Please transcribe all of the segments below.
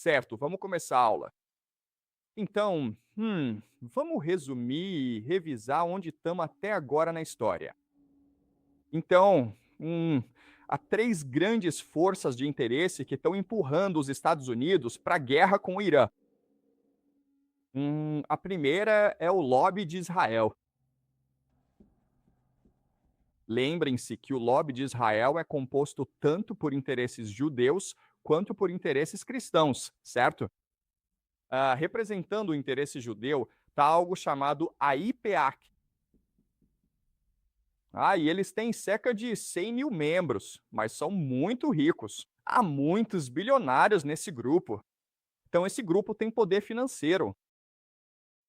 Certo, vamos começar a aula. Então, vamos resumir e revisar onde estamos até agora na história. Então, há três grandes forças de interesse que estão empurrando os Estados Unidos para a guerra com o Irã. A primeira é o lobby de Israel. Lembrem-se que o lobby de Israel é composto tanto por interesses judeus quanto por interesses cristãos, certo? Representando o interesse judeu, está algo chamado AIPAC. E eles têm cerca de 100 mil membros, mas são muito ricos. Há muitos bilionários nesse grupo. Então, esse grupo tem poder financeiro.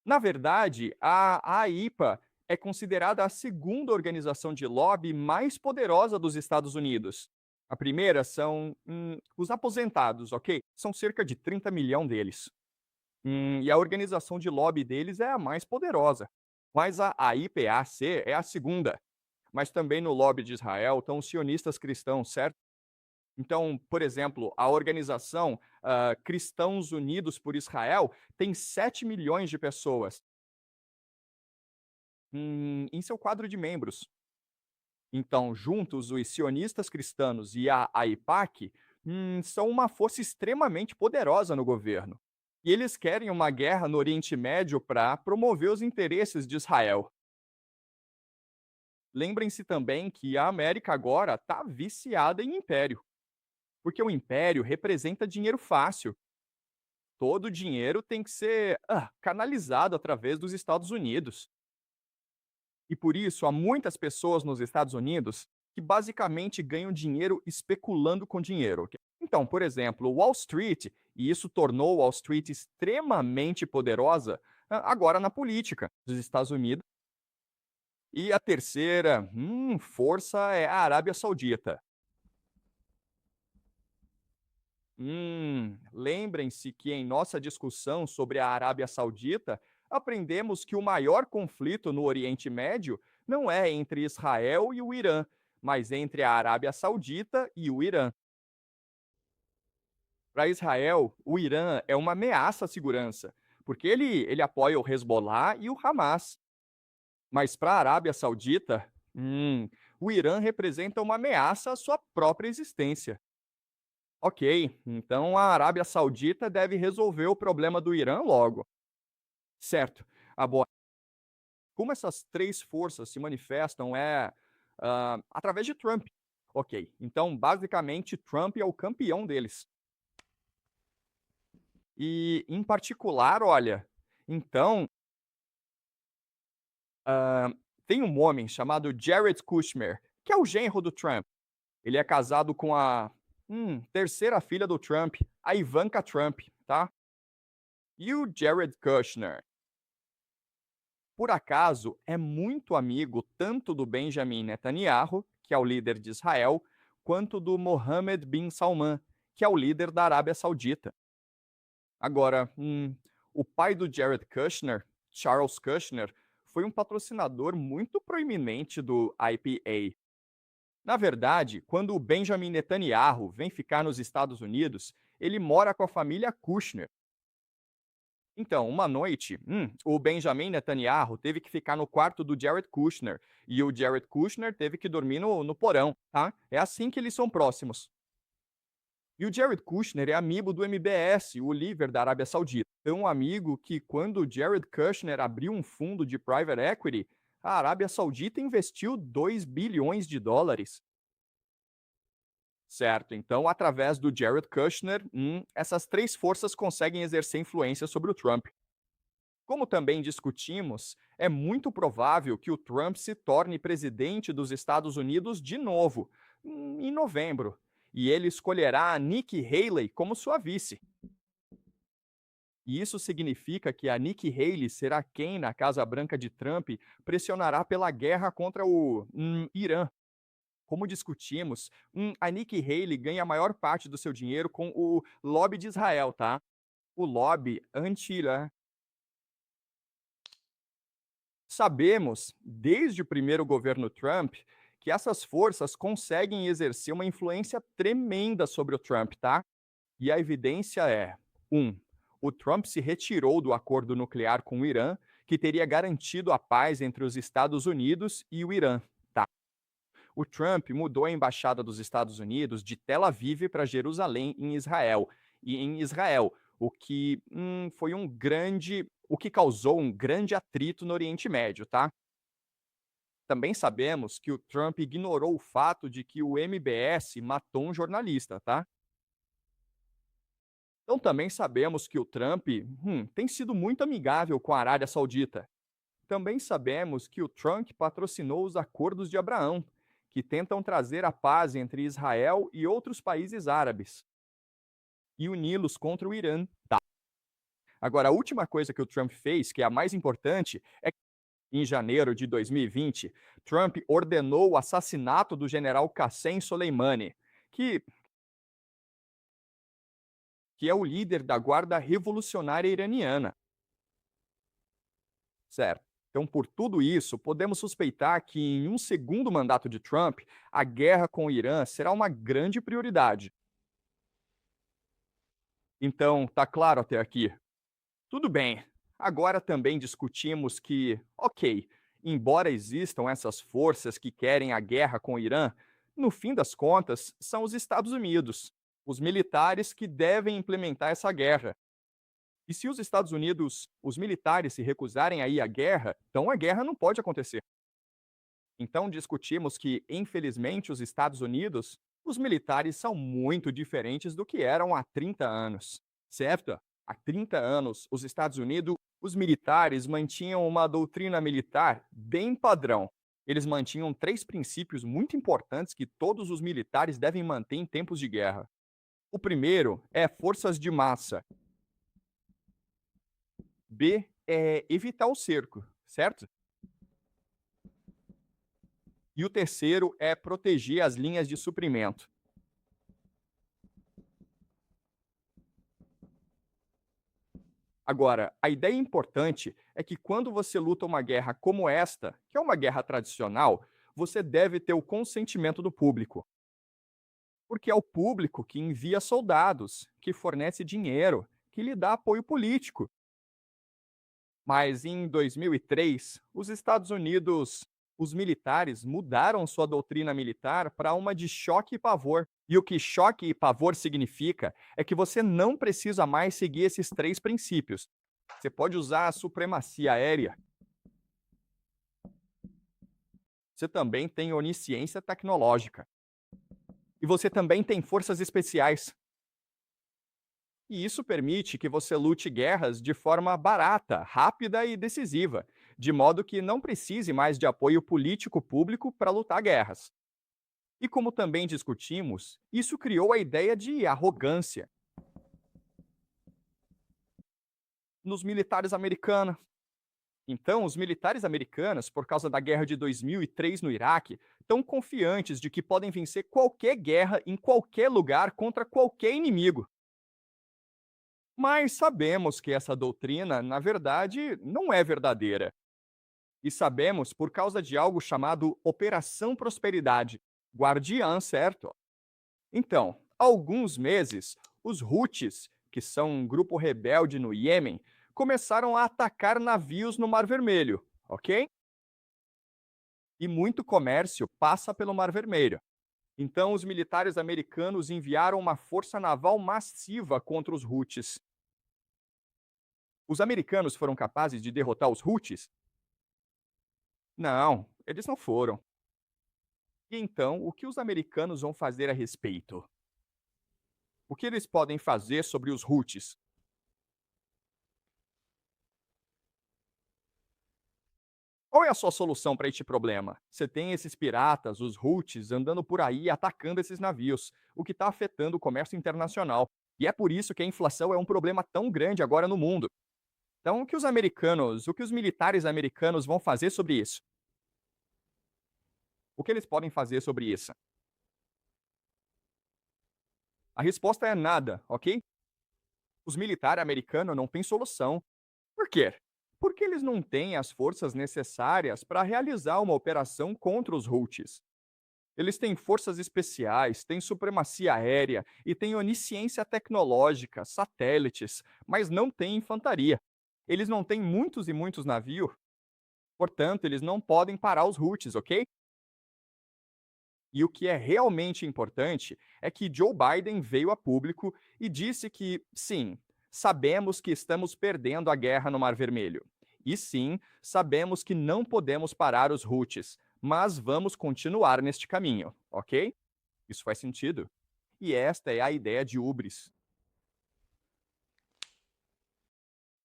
Na verdade, a AIPA é considerada a segunda organização de lobby mais poderosa dos Estados Unidos. A primeira são os aposentados, ok? São cerca de 30 milhões deles. E a organização de lobby deles é a mais poderosa. Mas a IPAC é a segunda. Mas também no lobby de Israel estão os sionistas cristãos, certo? Então, por exemplo, a organização Cristãos Unidos por Israel tem 7 milhões de pessoas em seu quadro de membros. Então, juntos, os sionistas cristãos e a AIPAC são uma força extremamente poderosa no governo. E eles querem uma guerra no Oriente Médio para promover os interesses de Israel. Lembrem-se também que a América agora está viciada em império, porque o império representa dinheiro fácil. Todo o dinheiro tem que ser canalizado através dos Estados Unidos. E por isso há muitas pessoas nos Estados Unidos que basicamente ganham dinheiro especulando com dinheiro. Ok? Então, por exemplo, Wall Street, e isso tornou Wall Street extremamente poderosa agora na política dos Estados Unidos. E a terceira força é a Arábia Saudita. Lembrem-se que em nossa discussão sobre a Arábia Saudita, aprendemos que o maior conflito no Oriente Médio não é entre Israel e o Irã, mas entre a Arábia Saudita e o Irã. Para Israel, o Irã é uma ameaça à segurança, porque ele apoia o Hezbollah e o Hamas. Mas para a Arábia Saudita, o Irã representa uma ameaça à sua própria existência. Ok, então a Arábia Saudita deve resolver o problema do Irã logo. Certo. Agora, como essas três forças se manifestam é através de Trump. Ok, então basicamente Trump é o campeão deles. E em particular, olha, então ah, tem um homem chamado Jared Kushner, que é o genro do Trump. Ele é casado com a terceira filha do Trump, a Ivanka Trump, tá? E o Jared Kushner, por acaso, é muito amigo tanto do Benjamin Netanyahu, que é o líder de Israel, quanto do Mohammed bin Salman, que é o líder da Arábia Saudita. Agora, o pai do Jared Kushner, Charles Kushner, foi um patrocinador muito proeminente do IPA. Na verdade, quando o Benjamin Netanyahu vem ficar nos Estados Unidos, ele mora com a família Kushner. Então, uma noite, o Benjamin Netanyahu teve que ficar no quarto do Jared Kushner e o Jared Kushner teve que dormir no porão, tá? É assim que eles são próximos. E o Jared Kushner é amigo do MBS, o líder da Arábia Saudita. Tão amigo que quando o Jared Kushner abriu um fundo de private equity, a Arábia Saudita investiu 2 bilhões de dólares. Certo, então através do Jared Kushner, essas três forças conseguem exercer influência sobre o Trump. Como também discutimos, é muito provável que o Trump se torne presidente dos Estados Unidos de novo, em novembro, e ele escolherá a Nikki Haley como sua vice. E isso significa que a Nikki Haley será quem, na Casa Branca de Trump, pressionará pela guerra contra o Irã. Como discutimos, a Nikki Haley ganha a maior parte do seu dinheiro com o lobby de Israel, tá? O lobby anti-Irã. Sabemos, desde o primeiro governo Trump, que essas forças conseguem exercer uma influência tremenda sobre o Trump, tá? E a evidência é: Um, o Trump se retirou do acordo nuclear com o Irã, que teria garantido a paz entre os Estados Unidos e o Irã. Tá? O Trump mudou a embaixada dos Estados Unidos de Tel Aviv para Jerusalém, em Israel, o que o que causou um grande atrito no Oriente Médio, tá? Também sabemos que o Trump ignorou o fato de que o MBS matou um jornalista, tá? Então também sabemos que o Trump tem sido muito amigável com a Arábia Saudita. Também sabemos que o Trump patrocinou os Acordos de Abraão, que tentam trazer a paz entre Israel e outros países árabes e uni-los contra o Irã. Agora, a última coisa que o Trump fez, que é a mais importante, é que em janeiro de 2020, Trump ordenou o assassinato do general Qassem Soleimani, que, que é o líder da Guarda Revolucionária Iraniana, certo? Então, por tudo isso, podemos suspeitar que em um segundo mandato de Trump, a guerra com o Irã será uma grande prioridade. Então, tá claro até aqui? Tudo bem. Agora também discutimos que, ok, embora existam essas forças que querem a guerra com o Irã, no fim das contas, são os Estados Unidos, os militares que devem implementar essa guerra. E se os Estados Unidos, os militares se recusarem a ir à guerra, então a guerra não pode acontecer. Então discutimos que, infelizmente, os Estados Unidos, os militares são muito diferentes do que eram há 30 anos, certo? Há 30 anos, os Estados Unidos, os militares mantinham uma doutrina militar bem padrão. Eles mantinham três princípios muito importantes que todos os militares devem manter em tempos de guerra. O primeiro é forças de massa. B é evitar o cerco, certo? E o terceiro é proteger as linhas de suprimento. Agora, a ideia importante é que quando você luta uma guerra como esta, que é uma guerra tradicional, você deve ter o consentimento do público. Porque é o público que envia soldados, que fornece dinheiro, que lhe dá apoio político. Mas em 2003, os Estados Unidos, os militares mudaram sua doutrina militar para uma de choque e pavor. E o que choque e pavor significa é que você não precisa mais seguir esses três princípios. Você pode usar a supremacia aérea. Você também tem onisciência tecnológica. E você também tem forças especiais. E isso permite que você lute guerras de forma barata, rápida e decisiva, de modo que não precise mais de apoio político público para lutar guerras. E como também discutimos, isso criou a ideia de arrogância nos militares americanos. Então, os militares americanos, por causa da guerra de 2003 no Iraque, estão confiantes de que podem vencer qualquer guerra em qualquer lugar contra qualquer inimigo. Mas sabemos que essa doutrina, na verdade, não é verdadeira. E sabemos por causa de algo chamado Operação Prosperidade, guardiã, certo? Então, há alguns meses, os Houthis, que são um grupo rebelde no Iêmen, começaram a atacar navios no Mar Vermelho, ok? E muito comércio passa pelo Mar Vermelho. Então, os militares americanos enviaram uma força naval massiva contra os Houthis. Os americanos foram capazes de derrotar os Houthis? Não, eles não foram. E então, o que os americanos vão fazer a respeito? O que eles podem fazer sobre os Houthis? Qual é a sua solução para este problema? Você tem esses piratas, os Houthis, andando por aí atacando esses navios, o que está afetando o comércio internacional. E é por isso que a inflação é um problema tão grande agora no mundo. Então, o que os militares americanos vão fazer sobre isso? O que eles podem fazer sobre isso? A resposta é nada, ok? Os militares americanos não têm solução. Por quê? Porque eles não têm as forças necessárias para realizar uma operação contra os Houthis. Eles têm forças especiais, têm supremacia aérea e têm onisciência tecnológica, satélites, mas não têm infantaria. Eles não têm muitos e muitos navios, portanto, eles não podem parar os Houthis, ok? E o que é realmente importante é que Joe Biden veio a público e disse que, sim, sabemos que estamos perdendo a guerra no Mar Vermelho. E sim, sabemos que não podemos parar os Houthis, mas vamos continuar neste caminho, ok? Isso faz sentido. E esta é a ideia de hubris.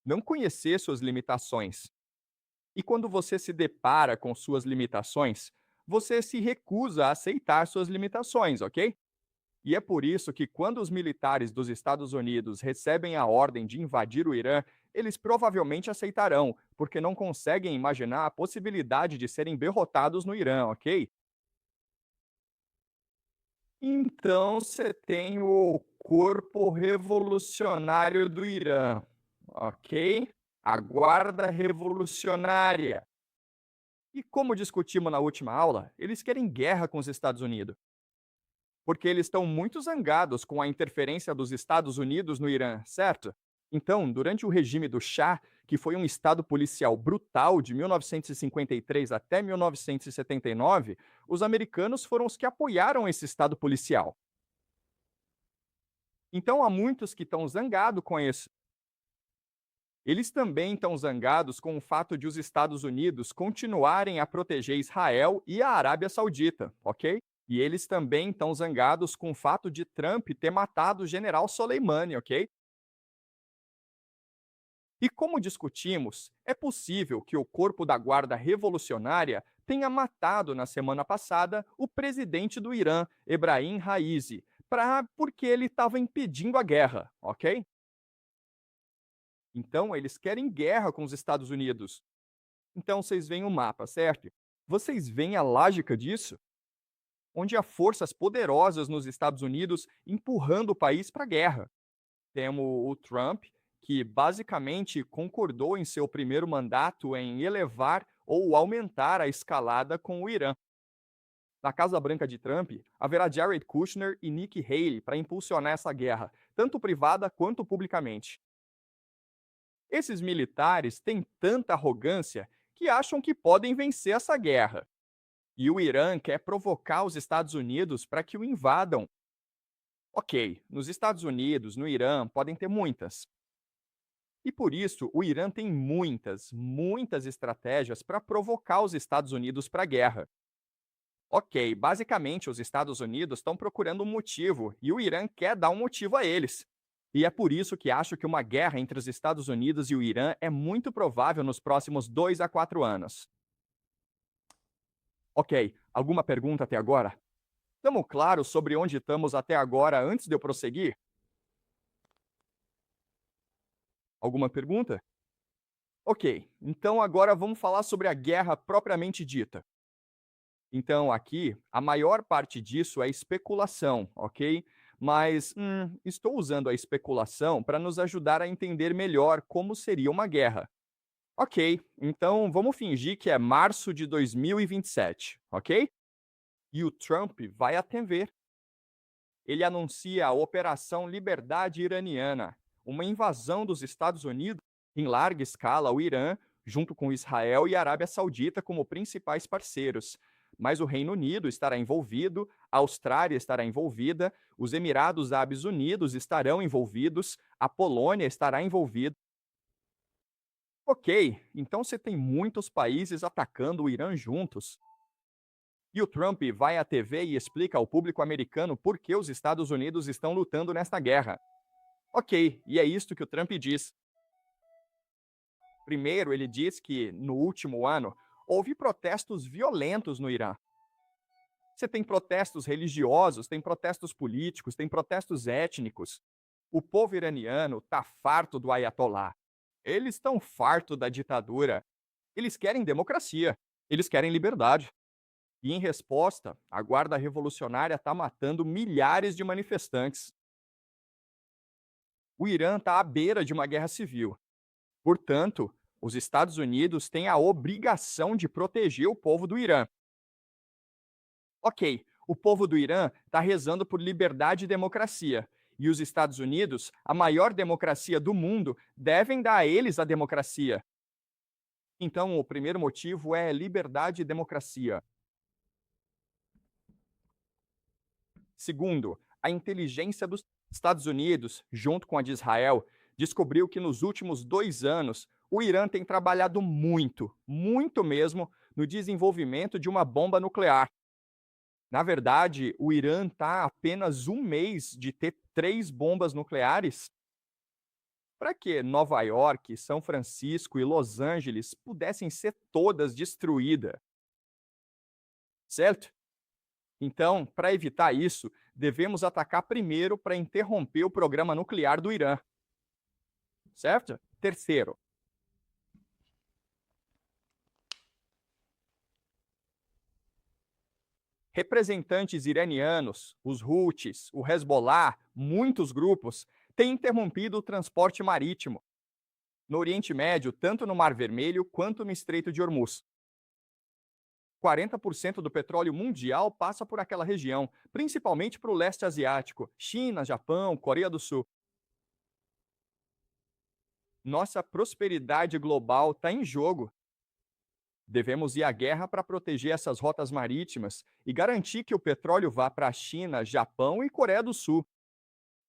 Não conhecer suas limitações. E quando você se depara com suas limitações, você se recusa a aceitar suas limitações, ok? E é por isso que, quando os militares dos Estados Unidos recebem a ordem de invadir o Irã, eles provavelmente aceitarão, porque não conseguem imaginar a possibilidade de serem derrotados no Irã, ok? Então você tem o Corpo Revolucionário do Irã, ok? A Guarda Revolucionária. E como discutimos na última aula, eles querem guerra com os Estados Unidos, porque eles estão muito zangados com a interferência dos Estados Unidos no Irã, certo? Então, durante o regime do Shah, que foi um estado policial brutal de 1953 até 1979, os americanos foram os que apoiaram esse estado policial. Então, há muitos que estão zangados com isso. Eles também estão zangados com o fato de os Estados Unidos continuarem a proteger Israel e a Arábia Saudita, ok? E eles também estão zangados com o fato de Trump ter matado o general Soleimani, ok? E como discutimos, é possível que o corpo da Guarda Revolucionária tenha matado na semana passada o presidente do Irã, Ebrahim Raisi, porque ele estava impedindo a guerra, ok? Então eles querem guerra com os Estados Unidos. Então vocês veem o mapa, certo? Vocês veem a lógica disso? Onde há forças poderosas nos Estados Unidos empurrando o país para a guerra. Temos o Trump, que basicamente concordou em seu primeiro mandato em elevar ou aumentar a escalada com o Irã. Na Casa Branca de Trump, haverá Jared Kushner e Nikki Haley para impulsionar essa guerra, tanto privada quanto publicamente. Esses militares têm tanta arrogância que acham que podem vencer essa guerra. E o Irã quer provocar os Estados Unidos para que o invadam. Ok, nos Estados Unidos, no Irã, podem ter muitas. E por isso, o Irã tem muitas estratégias para provocar os Estados Unidos para a guerra. Ok, basicamente, os Estados Unidos estão procurando um motivo e o Irã quer dar um motivo a eles. E é por isso que acho que uma guerra entre os Estados Unidos e o Irã é muito provável nos próximos 2 a 4 anos. Ok, alguma pergunta até agora? Estamos claros sobre onde estamos até agora antes de eu prosseguir? Alguma pergunta? Ok, então agora vamos falar sobre a guerra propriamente dita. Então, aqui, a maior parte disso é especulação, ok? Mas estou usando a especulação para nos ajudar a entender melhor como seria uma guerra. Ok, então vamos fingir que é março de 2027, ok? E o Trump vai à TV. Ele anuncia a Operação Liberdade Iraniana, uma invasão dos Estados Unidos em larga escala ao Irã, junto com Israel e a Arábia Saudita como principais parceiros. Mas o Reino Unido estará envolvido, a Austrália estará envolvida, os Emirados Árabes Unidos estarão envolvidos, a Polônia estará envolvida. Ok, então você tem muitos países atacando o Irã juntos. E o Trump vai à TV e explica ao público americano por que os Estados Unidos estão lutando nesta guerra. Ok, e é isto que o Trump diz. Primeiro, ele diz que, no último ano, houve protestos violentos no Irã. Você tem protestos religiosos, tem protestos políticos, tem protestos étnicos. O povo iraniano está farto do Ayatollah. Eles estão farto da ditadura. Eles querem democracia. Eles querem liberdade. E, em resposta, a Guarda Revolucionária está matando milhares de manifestantes. O Irã está à beira de uma guerra civil. Portanto, os Estados Unidos têm a obrigação de proteger o povo do Irã. Ok, O povo do Irã está rezando por liberdade e democracia. E os Estados Unidos, a maior democracia do mundo, devem dar a eles a democracia. Então, o primeiro motivo é liberdade e democracia. Segundo, a inteligência dos Estados Unidos, junto com a de Israel, descobriu que nos últimos 2 anos o Irã tem trabalhado muito, muito mesmo, no desenvolvimento de uma bomba nuclear. Na verdade, o Irã está a apenas um mês de ter 3 bombas nucleares para que Nova York, São Francisco e Los Angeles pudessem ser todas destruídas, certo? Então, para evitar isso, devemos atacar primeiro para interromper o programa nuclear do Irã, certo? Terceiro, representantes iranianos, os Houthis, o Hezbollah, muitos grupos, têm interrompido o transporte marítimo no Oriente Médio, tanto no Mar Vermelho quanto no Estreito de Hormuz. 40% do petróleo mundial passa por aquela região, principalmente para o leste asiático, China, Japão, Coreia do Sul. Nossa prosperidade global está em jogo. Devemos ir à guerra para proteger essas rotas marítimas e garantir que o petróleo vá para a China, Japão e Coreia do Sul,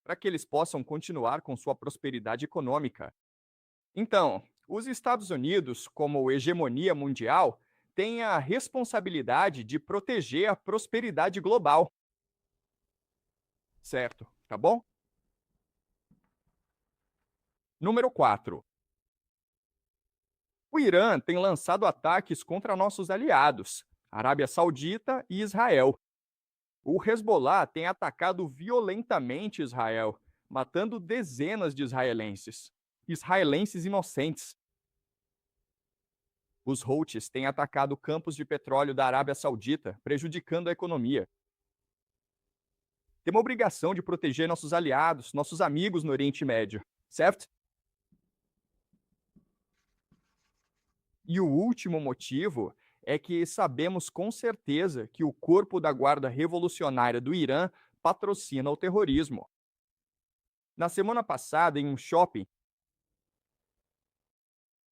para que eles possam continuar com sua prosperidade econômica. Então, os Estados Unidos, como hegemonia mundial, têm a responsabilidade de proteger a prosperidade global, certo? Tá bom? Número 4. O Irã tem lançado ataques contra nossos aliados, Arábia Saudita e Israel. O Hezbollah tem atacado violentamente Israel, matando dezenas de israelenses inocentes. Os Houthis têm atacado campos de petróleo da Arábia Saudita, prejudicando a economia. Temos a obrigação de proteger nossos aliados, nossos amigos no Oriente Médio, certo? E o último motivo é que sabemos com certeza que o corpo da Guarda Revolucionária do Irã patrocina o terrorismo. Na semana passada, em um shopping,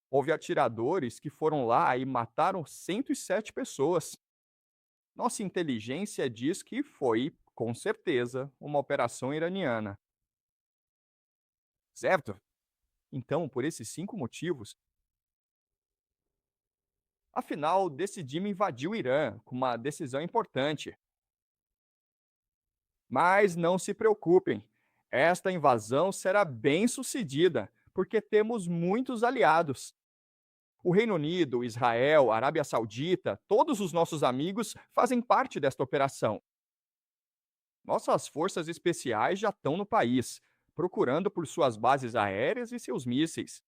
houve atiradores que foram lá e mataram 107 pessoas. Nossa inteligência diz que foi, com certeza, uma operação iraniana. Certo? Então, por esses 5 motivos, afinal, decidimos invadir o Irã com uma decisão importante. Mas não se preocupem, esta invasão será bem sucedida, porque temos muitos aliados. O Reino Unido, Israel, Arábia Saudita, todos os nossos amigos fazem parte desta operação. Nossas forças especiais já estão no país, procurando por suas bases aéreas e seus mísseis.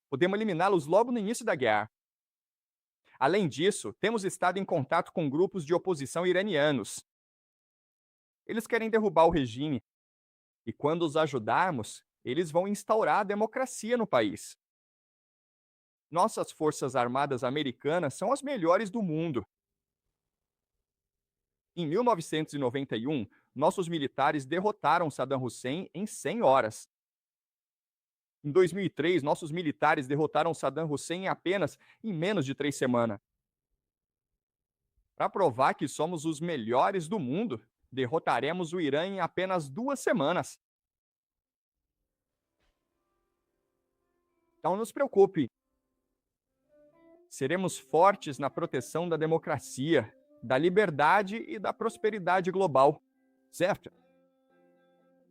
Podemos eliminá-los logo no início da guerra. Além disso, temos estado em contato com grupos de oposição iranianos. Eles querem derrubar o regime, e quando os ajudarmos, eles vão instaurar a democracia no país. Nossas forças armadas americanas são as melhores do mundo. Em 1991, nossos militares derrotaram Saddam Hussein em 100 horas. Em 2003, nossos militares derrotaram Saddam Hussein apenas em menos de 3 semanas. Para provar que somos os melhores do mundo, derrotaremos o Irã em apenas 2 semanas. Então não se preocupe. Seremos fortes na proteção da democracia, da liberdade e da prosperidade global, certo?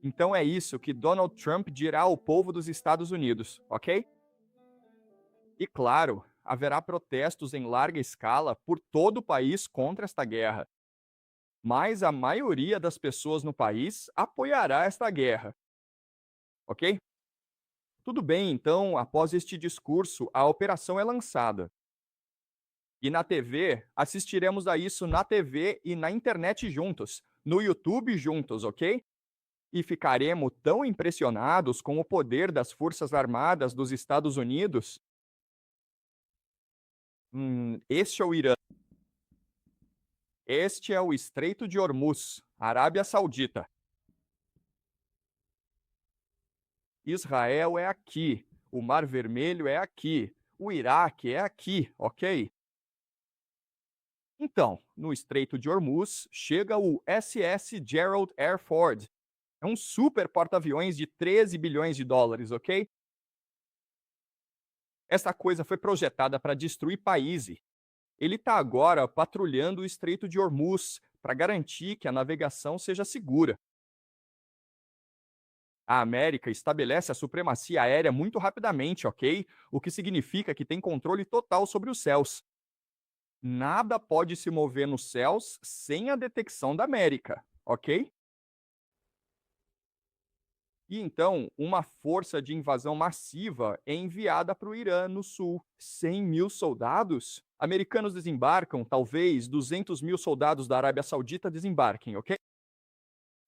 Então é isso que Donald Trump dirá ao povo dos Estados Unidos, ok? E claro, haverá protestos em larga escala por todo o país contra esta guerra. Mas a maioria das pessoas no país apoiará esta guerra, ok? Tudo bem, então, após este discurso, a operação é lançada. E na TV, assistiremos a isso na TV e na internet juntos, no YouTube juntos, ok? E ficaremos tão impressionados com o poder das Forças Armadas dos Estados Unidos. Este é o Irã. Este é o Estreito de Hormuz, Arábia Saudita. Israel é aqui. O Mar Vermelho é aqui. O Iraque é aqui, ok? Então, no Estreito de Hormuz, chega o SS Gerald R. Ford. É um super porta-aviões de 13 bilhões de dólares, ok? Essa coisa foi projetada para destruir países. Ele está agora patrulhando o Estreito de Hormuz para garantir que a navegação seja segura. A América estabelece a supremacia aérea muito rapidamente, ok? O que significa que tem controle total sobre os céus. Nada pode se mover nos céus sem a detecção da América, ok? E então, uma força de invasão massiva é enviada para o Irã, no sul. 100 mil soldados? Americanos desembarcam, talvez 200 mil soldados da Arábia Saudita desembarquem, ok?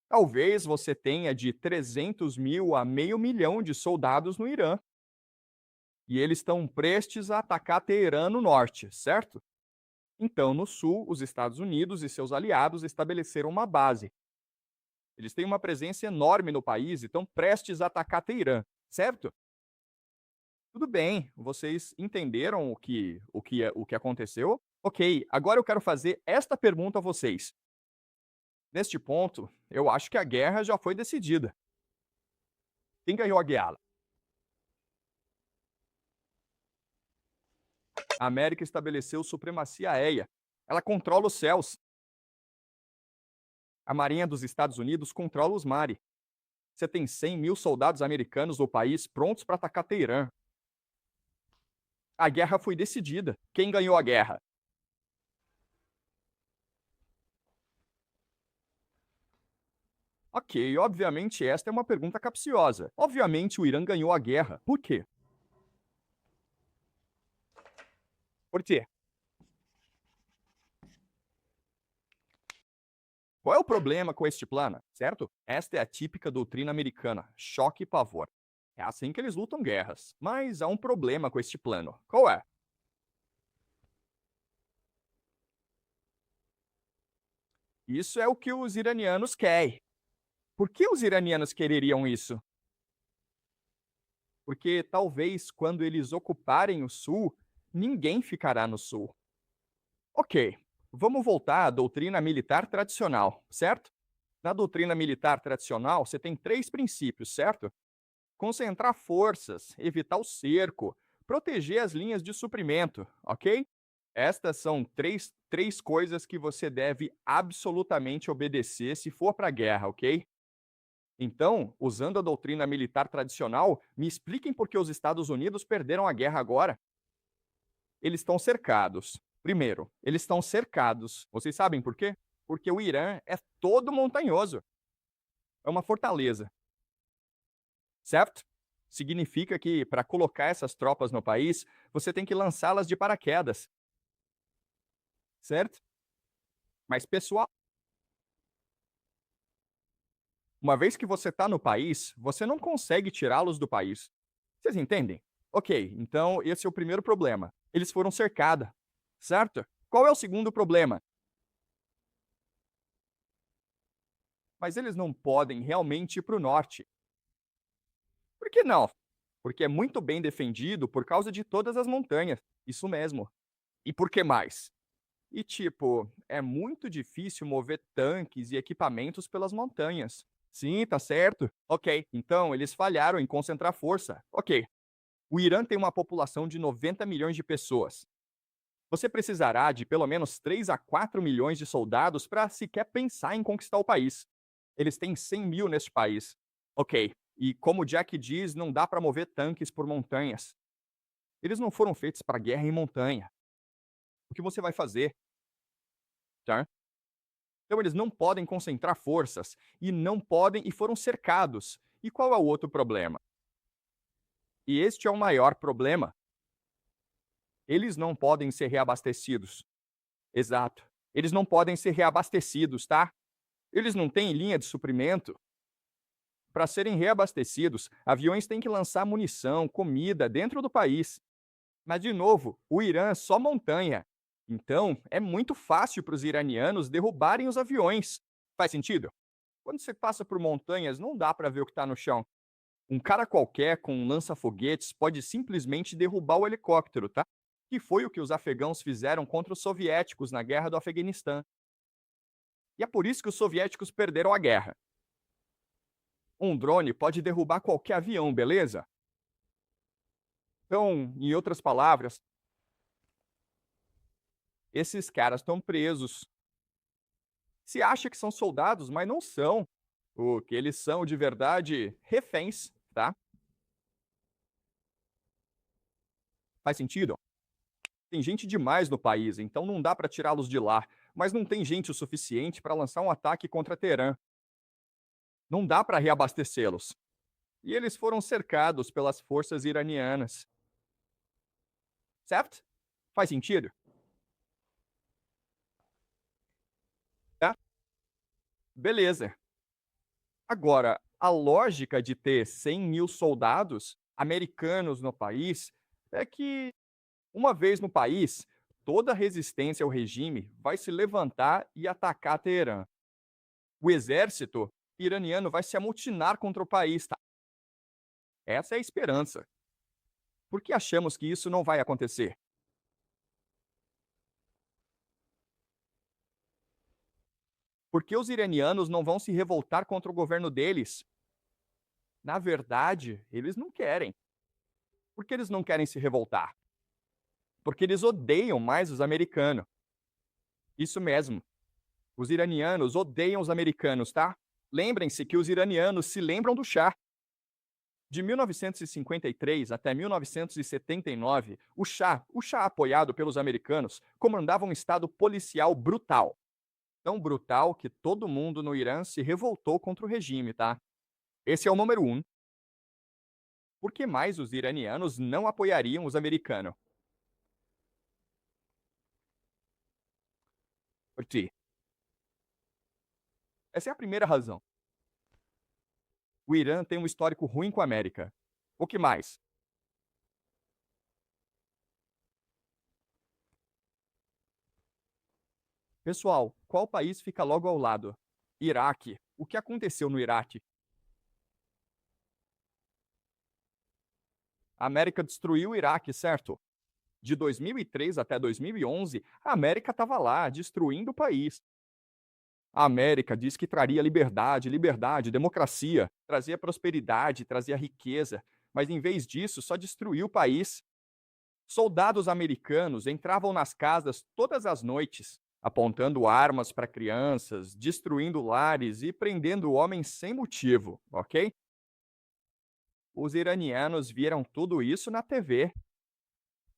Talvez você tenha de 300 mil a meio milhão de soldados no Irã. E eles estão prestes a atacar Teherã no norte, certo? Então, no sul, os Estados Unidos e seus aliados estabeleceram uma base. Eles têm uma presença enorme no país e estão prestes a atacar Teherã, certo? Tudo bem, vocês entenderam o que aconteceu? Ok, agora eu quero fazer esta pergunta a vocês. Neste ponto, eu acho que a guerra já foi decidida. Quem ganhou a guerra? A América estabeleceu supremacia aérea. Ela controla os céus. A Marinha dos Estados Unidos controla os mares. Você tem 100 mil soldados americanos no país prontos para atacar Teherã. A guerra foi decidida. Quem ganhou a guerra? Ok, obviamente esta é uma pergunta capciosa. Obviamente o Irã ganhou a guerra. Por quê? Por quê? Qual é o problema com este plano, certo? Esta é a típica doutrina americana, choque e pavor. É assim que eles lutam guerras. Mas há um problema com este plano. Qual é? Isso é o que os iranianos querem. Por que os iranianos quereriam isso? Porque talvez quando eles ocuparem o sul, ninguém ficará no sul. Ok, vamos voltar à doutrina militar tradicional, certo? Na doutrina militar tradicional, você tem três princípios, certo? Concentrar forças, evitar o cerco, proteger as linhas de suprimento, ok? Estas são três coisas que você deve absolutamente obedecer se for para a guerra, ok? Então, usando a doutrina militar tradicional, me expliquem por que os Estados Unidos perderam a guerra agora. Eles estão cercados. Primeiro, eles estão cercados. Vocês sabem por quê? Porque o Irã é todo montanhoso. É uma fortaleza, certo? Significa que para colocar essas tropas no país, você tem que lançá-las de paraquedas, certo? Mas, pessoal, uma vez que você está no país, você não consegue tirá-los do país. Vocês entendem? Ok, então esse é o primeiro problema. Eles foram cercados, certo? Qual é o segundo problema? Mas eles não podem realmente ir para o norte. Por que não? Porque é muito bem defendido por causa de todas as montanhas. Isso mesmo. E por que mais? E tipo, é muito difícil mover tanques e equipamentos pelas montanhas. Sim, tá certo. Ok, então eles falharam em concentrar força. Ok. O Irã tem uma população de 90 milhões de pessoas. Você precisará de pelo menos 3 a 4 milhões de soldados para sequer pensar em conquistar o país. Eles têm 100 mil neste país. Ok, e como o Jack diz, não dá para mover tanques por montanhas. Eles não foram feitos para guerra em montanha. O que você vai fazer? Tá? Então eles não podem concentrar forças e não podem e foram cercados. E qual é o outro problema? E este é o maior problema. Eles não podem ser reabastecidos. Exato. Eles não podem ser reabastecidos, tá? Eles não têm linha de suprimento. Para serem reabastecidos, aviões têm que lançar munição, comida dentro do país. Mas, de novo, o Irã é só montanha. Então, é muito fácil para os iranianos derrubarem os aviões. Faz sentido? Quando você passa por montanhas, não dá para ver o que está no chão. Um cara qualquer com um lança-foguetes pode simplesmente derrubar o helicóptero, tá? Que foi o que os afegãos fizeram contra os soviéticos na guerra do Afeganistão. E é por isso que os soviéticos perderam a guerra. Um drone pode derrubar qualquer avião, beleza? Então, em outras palavras, esses caras estão presos. Se acha que são soldados, mas não são. O que eles são de verdade, reféns, tá? Faz sentido? Tem gente demais no país, então não dá para tirá-los de lá, mas não tem gente o suficiente para lançar um ataque contra Teherã. Não dá para reabastecê-los. E eles foram cercados pelas forças iranianas. Certo? Faz sentido? Tá? Beleza. Agora, a lógica de ter 100.000 soldados americanos no país é que, uma vez no país, toda resistência ao regime vai se levantar e atacar Teherã. O exército iraniano vai se amotinar contra o país, tá? Essa é a esperança. Por que achamos que isso não vai acontecer? Porque os iranianos não vão se revoltar contra o governo deles. Na verdade, eles não querem. Por que eles não querem se revoltar? Porque eles odeiam mais os americanos. Isso mesmo. Os iranianos odeiam os americanos, tá? Lembrem-se que os iranianos se lembram do Shah. De 1953 até 1979, o Shah apoiado pelos americanos, comandava um estado policial brutal. Tão brutal que todo mundo no Irã se revoltou contra o regime, tá? Esse é o número um. Por que mais os iranianos não apoiariam os americanos? Por quê? Essa é a primeira razão. O Irã tem um histórico ruim com a América. O que mais? Pessoal, qual país fica logo ao lado? Iraque. O que aconteceu no Iraque? A América destruiu o Iraque, certo? De 2003 até 2011, a América estava lá, destruindo o país. A América diz que traria liberdade, democracia, trazia prosperidade, trazia riqueza, mas em vez disso, só destruiu o país. Soldados americanos entravam nas casas todas as noites, apontando armas para crianças, destruindo lares e prendendo homens sem motivo, ok? Os iranianos viram tudo isso na TV.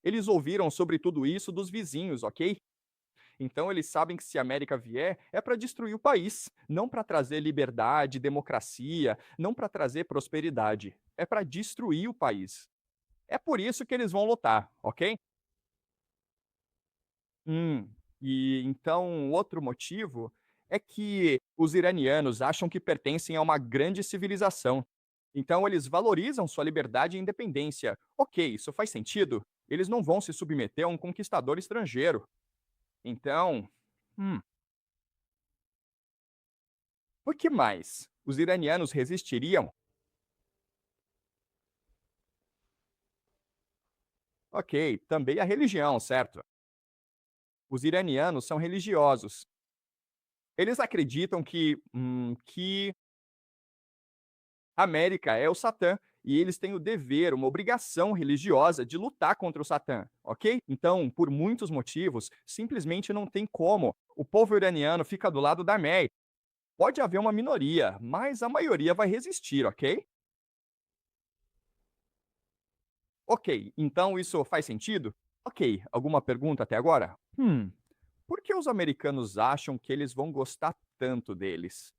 Eles ouviram sobre tudo isso dos vizinhos, ok? Então eles sabem que se a América vier, é para destruir o país, não para trazer liberdade, democracia, não para trazer prosperidade. É para destruir o país. É por isso que eles vão lutar, ok? Hum, e então outro motivo é que os iranianos acham que pertencem a uma grande civilização. Então eles valorizam sua liberdade e independência. Ok, isso faz sentido. Eles não vão se submeter a um conquistador estrangeiro. Então, hum, por que mais? Os iranianos resistiriam? Ok, também a religião, certo? Os iranianos são religiosos. Eles acreditam que a América é o Satã e eles têm o dever, uma obrigação religiosa de lutar contra o Satã, ok? Então, por muitos motivos, simplesmente não tem como. O povo iraniano fica do lado da América. Pode haver uma minoria, mas a maioria vai resistir, ok? Ok, então isso faz sentido? Ok, alguma pergunta até agora? Por que os americanos acham que eles vão gostar tanto deles?